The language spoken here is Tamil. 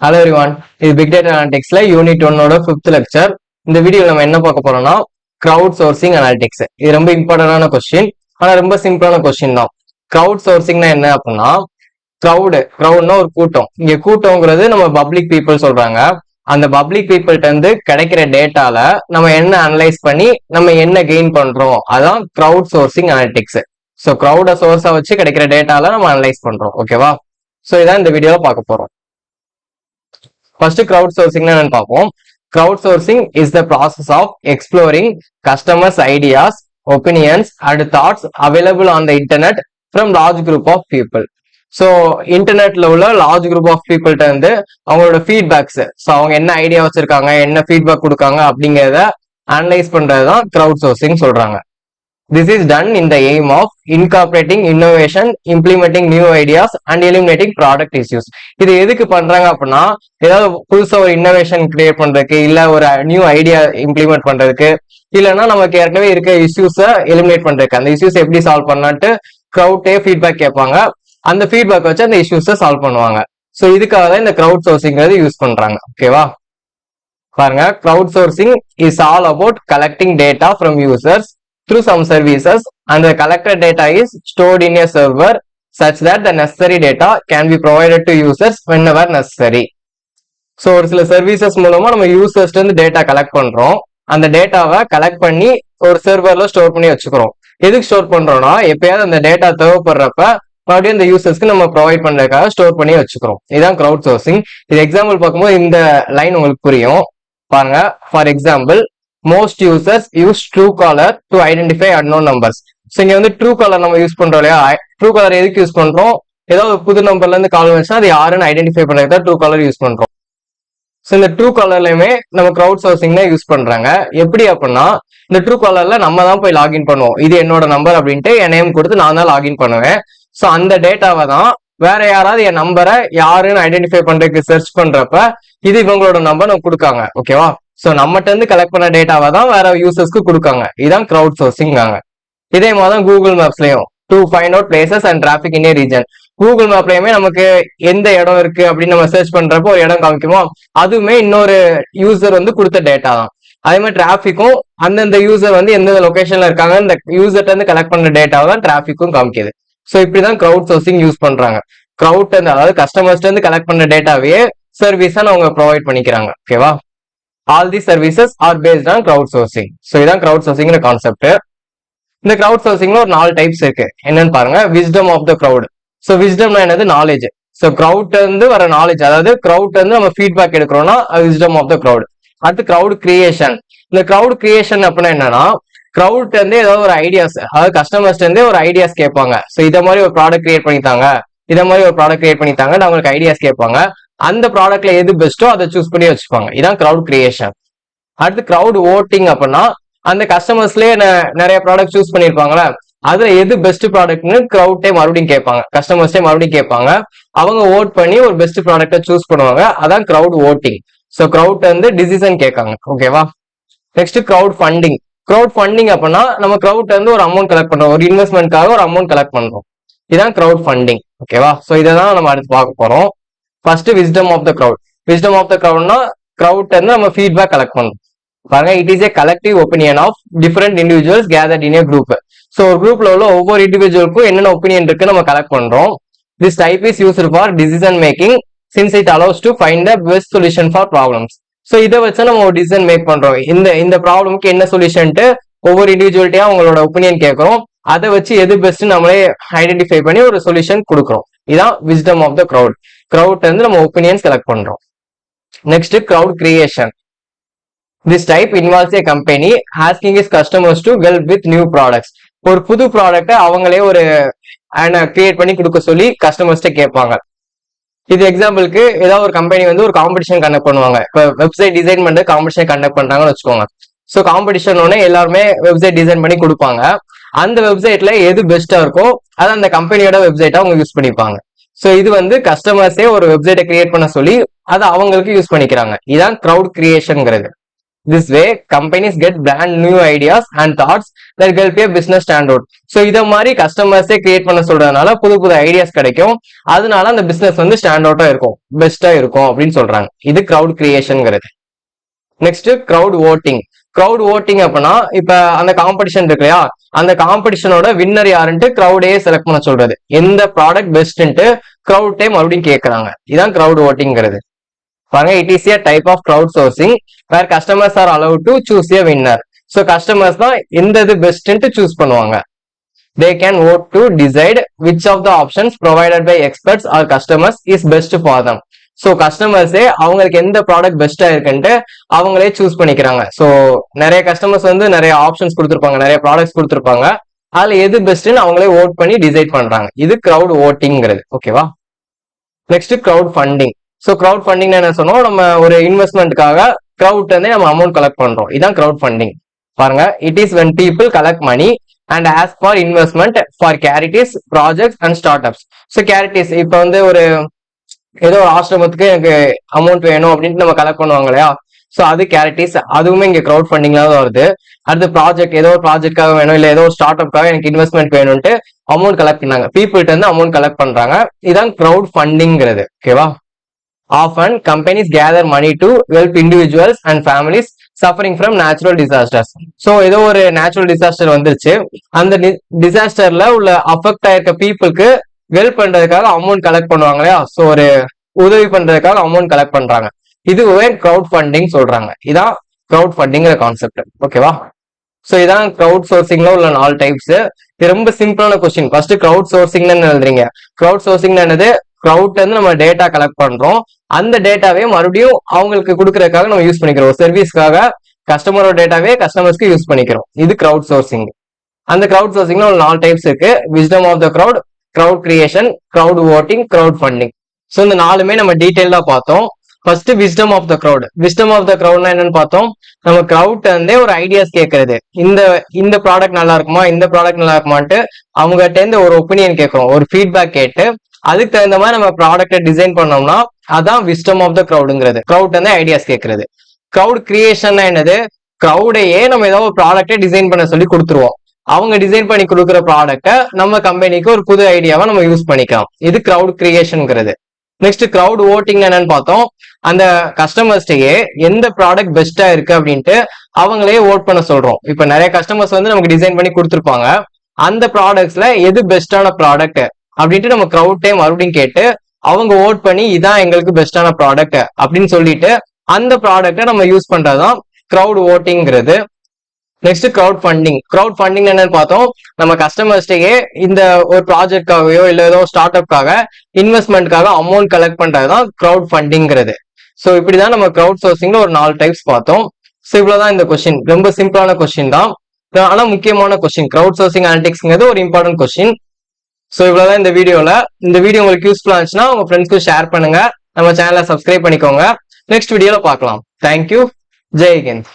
ஹலோ எவ்ரிவான், இது பிக் டேட்டா அனாலிட்டிக்ஸ்ல யூனிட் 1ஓட 5th லெக்சர். இந்த வீடியோல நம்ம என்ன பார்க்க போறோம்னா கிரவுட் சோர்சிங் அனாலிட்டிக்ஸ். இது ரொம்ப இம்பார்ட்டன்டான கொஸ்டின், ஆனா ரொம்ப சிம்பிளான கொஸ்டின் தான். கிரவுட் சோர்சிங்னா என்ன அப்படின்னா, கிரவுட்னா ஒரு கூட்டம். இங்க கூட்டம்ங்கிறது நம்ம பப்ளிக் பீப்புள் சொல்றாங்க. அந்த பப்ளிக் பீப்புள்கிட்ட இருந்து கிடைக்கிற டேட்டால நம்ம என்ன அனலைஸ் பண்ணி நம்ம என்ன கெயின் பண்றோம், அதான் கிரவுட் சோர்சிங் அனாலிட்டிக்ஸ். ஸோ கிரவுட சோர்ஸா வச்சு கிடைக்கிற டேட்டால நம்ம அனலைஸ் பண்றோம். ஓகேவா? ஸோ இதான் இந்த வீடியோல பார்க்க போறோம். First, crowdsourcing என்னன்னு பார்ப்போம். Crowdsourcing is the process of exploring customers' ideas, opinions and thoughts available on the internet from large group of people. So இன்டர்நெட்ல உள்ள லார்ஜ் குரூப் ஆஃப் பீப்புள்கிட்ட இருந்து அவங்களோட ஃபீட்பேக்ஸ், ஸோ அவங்க என்ன ஐடியா வச்சிருக்காங்க, என்ன ஃபீட்பேக் கொடுக்காங்க அப்படிங்கிறத அனலைஸ் பண்றது தான் கிரவுட் சோர்சிங் சொல்றாங்க. This is done in the aim of incorporating innovation, implementing new ideas and eliminating product issues. இது எதுக்கு பண்றாங்க அப்படின்னா, ஏதாவது புதுசா ஒரு இன்னோவேஷன் கிரியேட் பண்றதுக்கு, இல்ல ஒரு நியூ ஐடியா இம்ப்ளிமெண்ட் பண்றதுக்கு, இல்லைன்னா நமக்கு ஏற்கனவே இருக்க இஷ்யூஸை எலிமினேட் பண்றதுக்கு. அந்த இஷ்யூஸ் எப்படி சால்வ் பண்ணாட்டு கிரவுட்டே ஃபீட்பேக் கேட்பாங்க. அந்த ஃபீட்பேக் வச்சு அந்த இஷ்யூஸை சால்வ் பண்ணுவாங்க. ஸோ இதுக்காக தான் இந்த கிரவுட் சோர்சிங்கிறது யூஸ் பண்றாங்க. ஓகேவா? பாருங்க, crowd sourcing is all about collecting data from users through some services, and the collected data is stored in a server such that the necessary data can be provided to users whenever necessary. So ஒரு சில சர்வீசஸ் மூலமா நம்ம யூசர்ஸ்ல இருந்து டேட்டா கலெக்ட் பண்றோம். அந்த டேட்டாவை கலெக்ட் பண்ணி ஒரு சர்வர்ல ஸ்டோர் பண்ணி வச்சுக்கிறோம். எதுக்கு ஸ்டோர் பண்றோம்னா, எப்பயாவது அந்த டேட்டா தேவைப்படுறப்ப மறுபடியும் இந்த யூசர்ஸ்க்கு நம்ம ப்ரொவைட் பண்றதுக்காக ஸ்டோர் பண்ணி வச்சுக்கிறோம். இதுதான் கிரவுட் சோர்சிங். இது எக்ஸாம்பிள் பார்க்கும்போது இந்த லைன் உங்களுக்கு புரியும். பாருங்க, for example, most users use Truecaller to identify unknown numbers. So இங்க வந்து Truecaller நம்ம யூஸ் பண்றோம் இல்லையா? Truecaller எதுக்கு யூஸ் பண்றோம்? ஏதாவது புது நம்பர்ல இருந்து கால் வந்துச்சுன்னா அது யாருன்னு ஐடென்டிஃபை பண்றதுக்கு தான் Truecaller யூஸ் பண்றோம். ஸோ இந்த Truecallerலயுமே நம்ம கிரவுட் சோர்சிங் தான் யூஸ் பண்றாங்க. எப்படி அப்படின்னா, இந்த Truecallerல நம்ம தான் போய் லாகின் பண்ணுவோம். இது என்னோட நம்பர் அப்படின்ட்டு என் நேம் கொடுத்து நான் தான் லாகின் பண்ணுவேன். ஸோ அந்த டேட்டாவை தான் வேற யாராவது என் நம்பரை யாருன்னு ஐடென்டிஃபை பண்றதுக்கு சர்ச் பண்றப்ப இது இவங்களோட நம்பர் நம்ம கொடுக்காங்க. ஓகேவா? சோ நம்மகிட்ட இருந்து கலெக்ட் பண்ண டேட்டாவை தான் வேற யூசர்ஸ்க்கு கொடுக்காங்க. இதான் கிரவுட் சோர்சிங். இதே மாதிரி கூகுள் மேப்ஸ்லயும் to find out places and traffic in a region. Google மேப்லயுமே நமக்கு எந்த இடம் இருக்கு அப்படின்னு நம்ம சர்ச் பண்றப்போ ஒரு இடம் காமிக்குமோ, அதுவுமே இன்னொரு யூசர் வந்து கொடுத்த டேட்டா தான். அதே மாதிரி டிராபிக்கும் அந்தந்த யூசர் வந்து எந்த லொகேஷன்ல இருக்காங்க, இந்த யூசர்ட்ட இருந்து கலெக்ட் பண்ண டேட்டாவை தான் டிராபிக்கும் காமிக்குது. ஸோ இப்படிதான் கிரவுட் சோர்சிங் யூஸ் பண்றாங்க. கிரவுட் அதாவது கஸ்டமர்ஸ்ல இருந்து கலெக்ட் பண்ண டேட்டாவே சர்வீஸா அவங்க ப்ரொவைட் பண்ணிக்கிறாங்க. ஓகேவா? All these services are based on crowdsourcing. So இதான் crowdsourcing கான்செப்ட். இந்த crowdsourcingல ஒரு 4 டைப்ஸ் இருக்கு. என்னன்னு பாருங்க. wisdom of the crowd. So wisdomனா என்னது? நாலேஜ். So crowd இருந்து வர நாலேஜ், அதாவது crowd இருந்து நம்ம feedback எடுக்கிறோம்னா wisdom of the crowd. அடுத்து crowd creation. இந்த crowd creation அப்படின்னா என்னன்னா, crowd இருந்து ஏதாவது ஒரு ஐடியாஸ், அதாவது கஸ்டமர்ஸ்ல இருந்தே ஒரு ஐடியாஸ் கேட்பாங்க. ஸோ இதை மாதிரி ஒரு ப்ராடக்ட் கிரியேட் பண்ணித்தாங்க, இதை மாதிரி ஒரு ப்ராடக்ட் கிரியேட் பண்ணித்தாங்க, அவங்களுக்கு ஐடியாஸ் கேட்பாங்க. அந்த ப்ராடக்ட்ல எது பெஸ்ட்டோ அதை சூஸ் பண்ணி வச்சுப்பாங்க. இதான் கிரவுட் கிரியேஷன். அடுத்து கிரவுட் ஓட்டிங் அப்படின்னா, அந்த கஸ்டமர்ஸ்லயே நிறைய ப்ராடக்ட் சூஸ் பண்ணிருப்பாங்களா, அதுல எது பெஸ்ட் ப்ராடக்ட்னு கிரவுட்டே மறுபடியும் கேட்பாங்க, கஸ்டமர்ஸே மறுபடியும் கேட்பாங்க. அவங்க ஓட் பண்ணி ஒரு பெஸ்ட் ப்ராடக்டை சூஸ் பண்ணுவாங்க. அதான் கிரவுட் ஓட்டிங். ஸோ கிரவுட் வந்து டிசிஷன் கேட்காங்க. ஓகேவா? Next crowd funding. Crowd funding அப்படின்னா, நம்ம கிரவுட் வந்து ஒரு அமௌண்ட் கலெக்ட் பண்றோம், ஒரு இன்வெஸ்ட்மெண்ட்காக ஒரு அமௌண்ட் கலெக்ட் பண்றோம். இதான் கிரவுட் ஃபண்டிங். ஓகேவா? ஸோ இதை தான் நம்ம அடுத்து பார்க்க போறோம். First wisdom of the crowd. wisdom of the crowdனா, crowd இருந்து நம்ம ஃபீட்பேக் கலெக்ட் பண்றோம். பாருங்க, it is a collective opinion of different individuals gathered in a group. So ஒரு குரூப்ல உள்ள ஒவ்வொரு இண்டிவிஜுவலுக்கும் என்னென்ன ஒப்பீனியன் இருக்கு நம்ம கலெக்ட் பண்றோம். This type is used for decision making since it allows to find the best solution for problems. So இதை வச்சு நம்ம ஒரு டிசிஷன் மேக் பண்றோம். இந்த ப்ராப்ளம்க்கு என்ன சொல்யூஷன்ட்டு ஒவ்வொரு இண்டிவிஜுவல்ட்டையும் அவங்களோட ஒப்பீனியன் கேட்கறோம். அதை வச்சு எது பெஸ்ட் நம்மளே ஐடென்டிஃபை பண்ணி ஒரு சொல்யூஷன் கொடுக்குறோம். இதான் wisdom of the crowd. Crowd வந்து நம்ம ஒப்பீனியன்ஸ் கலெக்ட் பண்றோம். Next crowd creation. This type involves a company asking is customers to help with new products. ஒரு புது ப்ராடக்ட்டை அவங்களே ஒரு கிரியேட் பண்ணி கொடுக்க சொல்லி கஸ்டமர்ஸ்ட கேட்பாங்க. இது எக்ஸாம்பிளுக்கு ஏதாவது ஒரு கம்பெனி வந்து ஒரு காம்படிஷன் கண்டக்ட் பண்ணுவாங்க. இப்போ வெப்சைட் டிசைன் பண்ணி காம்படிஷன் கண்டக்ட் பண்றாங்கன்னு வச்சுக்கோங்க. ஸோ காம்படிஷன் ஒன்னே எல்லாருமே வெப்சைட் டிசைன் பண்ணி கொடுப்பாங்க. அந்த வெப்சைட்ல எது பெஸ்டா இருக்கோ அதை அந்த கம்பெனியோட வெப்சைட்டை அவங்க யூஸ் பண்ணிப்பாங்க. ஸோ இது வந்து கஸ்டமர்ஸே ஒரு வெப்சைட்டை கிரியேட் பண்ண சொல்லி அதை அவங்களுக்கு யூஸ் பண்ணிக்கிறாங்க. இதான் crowd கிரியேஷன்ங்கிறது. This way, companies get brand new ideas and thoughts that help a business stand out. So இத மாதிரி கஸ்டமர்ஸே கிரியேட் பண்ண சொல்றதுனால புது புது ஐடியாஸ் கிடைக்கும். அதனால அந்த பிசினஸ் வந்து ஸ்டாண்ட் அவுட்டா இருக்கும், பெஸ்டா இருக்கும் அப்படின்னு சொல்றாங்க. இது கிரவுட் கிரியேஷன்ங்கிறது. Next crowd voting. Crowd voting அப்படின்னா இப்ப அந்த காம்படிஷன் இருக்கு இல்லையா, அந்த காம்படிஷனோட வின்னர் யாருன்ட்டு கிரவுடே செலக்ட் பண்ண சொல்றது. எந்த ப்ராடக்ட் பெஸ்ட்ன்ட்டு கிரவுடே மறுபடியும் கேட்கறாங்க. இதான் கிரவுட் ஓட்டிங்கிறது. பாருங்க, it is a type of crowd sourcing where customers are allowed to choose a winner. So customers தான் எந்த இது பெஸ்ட்ன்ட்டு சூஸ் பண்ணுவாங்க. They can vote to decide which of the options provided by experts or customers is best for them. So கஸ்டமர்ஸே அவங்களுக்கு எந்த ப்ராடக்ட் பெஸ்டா இருக்குன்ட்டு அவங்களே சூஸ் பண்ணிக்கிறாங்க. ஸோ நிறைய கஸ்டமர்ஸ் வந்து நிறைய ஆப்ஷன்ஸ் கொடுத்துருப்பாங்க, நிறைய ப்ராடக்ட்ஸ் கொடுத்துருப்பாங்க. அதுல எது பெஸ்ட்னு அவங்களே ஓட் பண்ணி டிசைட் பண்றாங்க. இது கிரவுட் ஓட்டிங்கிறது. ஓகேவா? Next crowd funding. So crowd funding என்ன சொன்னோம், நம்ம ஒரு இன்வெஸ்ட்மெண்ட்டுக்காக கிரவுட் வந்து நம்ம அமௌண்ட் கலெக்ட் பண்றோம். இதான் கிரவுட் ஃபண்டிங். பாருங்க, it is when people collect money and ask for investment for charities, projects and startups. So charities இப்போ வந்து ஒரு ஏதோ ஒரு ஆசிரமத்துக்கு எனக்கு அமௌண்ட் வேணும் அப்படின்ட்டு நம்ம கலெக்ட் பண்ணுவாங்க இல்லையா, ஸோ அது சேரிட்டிஸ், அதுவுமே இங்க கிரவுட் ஃபண்டிங்ல தான் வருது. அடுத்து ப்ராஜெக்ட், ஏதோ ஒரு ப்ராஜெக்ட்காக வேணும், இல்லை ஏதோ ஒரு ஸ்டார்ட் அப்காக எனக்கு இன்வெஸ்ட்மெண்ட் வேணும்ட்டு அமௌண்ட் கலெக்ட் பண்ணாங்க, பீப்புள்கிட்ட இருந்து அமௌண்ட் கலெக்ட் பண்றாங்க. இதான் கிரவுட் ஃபண்டிங்கிறது. ஓகேவா? Often companies gather money to help individuals and families suffering from natural disasters. So ஏதோ ஒரு நேச்சுரல் டிசாஸ்டர் வந்துருச்சு, அந்த டிசாஸ்டர்ல உள்ள அஃபெக்ட் ஆயிருக்க பீப்புளுக்கு ஹெல்ப் பண்றதுக்காக அமௌண்ட் கலெக்ட் பண்ணுவாங்க இல்லையா, ஸோ ஒரு உதவி பண்றதுக்காக அமௌண்ட் கலெக்ட் பண்றாங்க. இதுவே கிரவுட் ஃபண்டிங் சொல்றாங்க. இதான் கிரவுட் ஃபண்டிங்கிற கான்செப்ட். ஓகேவா? ஸோ இதான் கிரவுட் சோர்சிங்ல உள்ள 4 டைப்ஸ். இது ரொம்ப சிம்பிளான கொஸ்டின். ஃபர்ஸ்ட் கிரவுட் சோர்சிங்னு எழுதுறீங்க. கிரவுட் சோர்சிங் என்னது? கிரவுட் வந்து நம்ம டேட்டா கலெக்ட் பண்றோம், அந்த டேட்டாவே மறுபடியும் அவங்களுக்கு கொடுக்கறதுக்காக நம்ம யூஸ் பண்ணிக்கிறோம். சர்வீஸ்க்காக கஸ்டமரோட டேட்டாவே கஸ்டமர்ஸ்க்கு யூஸ் பண்ணிக்கிறோம். இது கிரவுட் சோர்சிங். அந்த கிரவுட் சோர்சிங்ல ஒரு 4 டைப்ஸ் இருக்கு. Wisdom of the crowd, crowd creation, crowd voting, crowd funding. So இந்த 4மே நம்ம டீடைலா பார்த்தோம். First wisdom of the crowd. Wisdom of the கிரவுட்னா என்னன்னு பார்த்தோம். நம்ம கிரவுட் வந்து ஒரு ஐடியாஸ் கேட்கறது, இந்த ப்ராடக்ட் நல்லா இருக்குமா, இந்த ப்ராடக்ட் நல்லா இருக்குமான்ட்டு அவங்ககிட்ட இருந்து ஒரு ஒப்பீனியன் கேட்கறோம், ஒரு ஃபீட்பேக் கேட்டு அதுக்கு தகுந்த மாதிரி நம்ம ப்ராடக்ட்டை டிசைன் பண்ணோம்னா அதான் விஸ்டம் ஆஃப் த கிரவுடுங்கிறது. கிரவுட் வந்து ஐடியாஸ் கேட்கறது. கிரவுட் கிரியேஷன் என்னது? கிரவுடையே நம்ம ஏதாவது ஒரு ப்ராடக்ட்டை டிசைன் பண்ண சொல்லி கொடுத்துருவோம். அவங்க டிசைன் பண்ணி கொடுக்குற ப்ராடக்ட்டை நம்ம கம்பெனிக்கு ஒரு புது ஐடியாவை நம்ம யூஸ் பண்ணிக்கலாம். இது கிரவுட் கிரியேஷன்ங்கிறது. நெக்ஸ்ட் கிரவுட் ஓட்டிங் என்னன்னு பார்த்தோம். அந்த கஸ்டமர்ஸ்டையே எந்த ப்ராடக்ட் பெஸ்டா இருக்கு அப்படின்ட்டு அவங்களே ஓட் பண்ண சொல்றோம். இப்ப நிறைய கஸ்டமர்ஸ் வந்து நமக்கு டிசைன் பண்ணி கொடுத்துருப்பாங்க, அந்த ப்ராடக்ட்ஸ்ல எது பெஸ்டான ப்ராடக்ட் அப்படின்ட்டு நம்ம கிரவுட் டைம் மறுபடியும் கேட்டு அவங்க ஓட் பண்ணி இதான் எங்களுக்கு பெஸ்டான ப்ராடக்ட் அப்படின்னு சொல்லிட்டு அந்த ப்ராடக்ட்டை நம்ம யூஸ் பண்றதுதான் கிரவுட் ஓட்டிங்கிறது. Next crowd funding. Crowd funding என்னன்னு பார்த்தோம். நம்ம கஸ்டமர்ஸ்டையே இந்த ஒரு ப்ராஜெக்ட்காகவோ இல்லை ஏதோ ஸ்டார்ட் அப்காக இன்வெஸ்ட்மெண்ட்காக அமௌண்ட் கலெக்ட் பண்றதுதான் கிரவுட் ஃபண்டிங்கிறது. ஸோ இப்படிதான் நம்ம கிரவுட் சோர்சிங்ல ஒரு 4 டைப்ஸ் பார்த்தோம். ஸோ இவ்வளவுதான் இந்த கொஸ்டின். ரொம்ப சிம்பிளான கொஸ்டின் தான், ஆனா முக்கியமான கொஸ்டின். கிரவுட் சோர்சிங் அனலிட்டிக்ஸ்ங்கிறது ஒரு இம்பார்ட்டன்ட் கொஸ்டின். ஸோ இவ்வளவுதான் இந்த வீடியோல. இந்த வீடியோ உங்களுக்கு யூஸ்ஃபுல்லா இருந்துச்சுன்னா உங்க ஃப்ரெண்ட்ஸ்க்கு ஷேர் பண்ணுங்க. நம்ம சேனலை சப்ஸ்கிரைப் பண்ணிக்கோங்க. நெக்ஸ்ட் வீடியோல பார்க்கலாம். தேங்க்யூ. ஜெய் ஹிந்த்.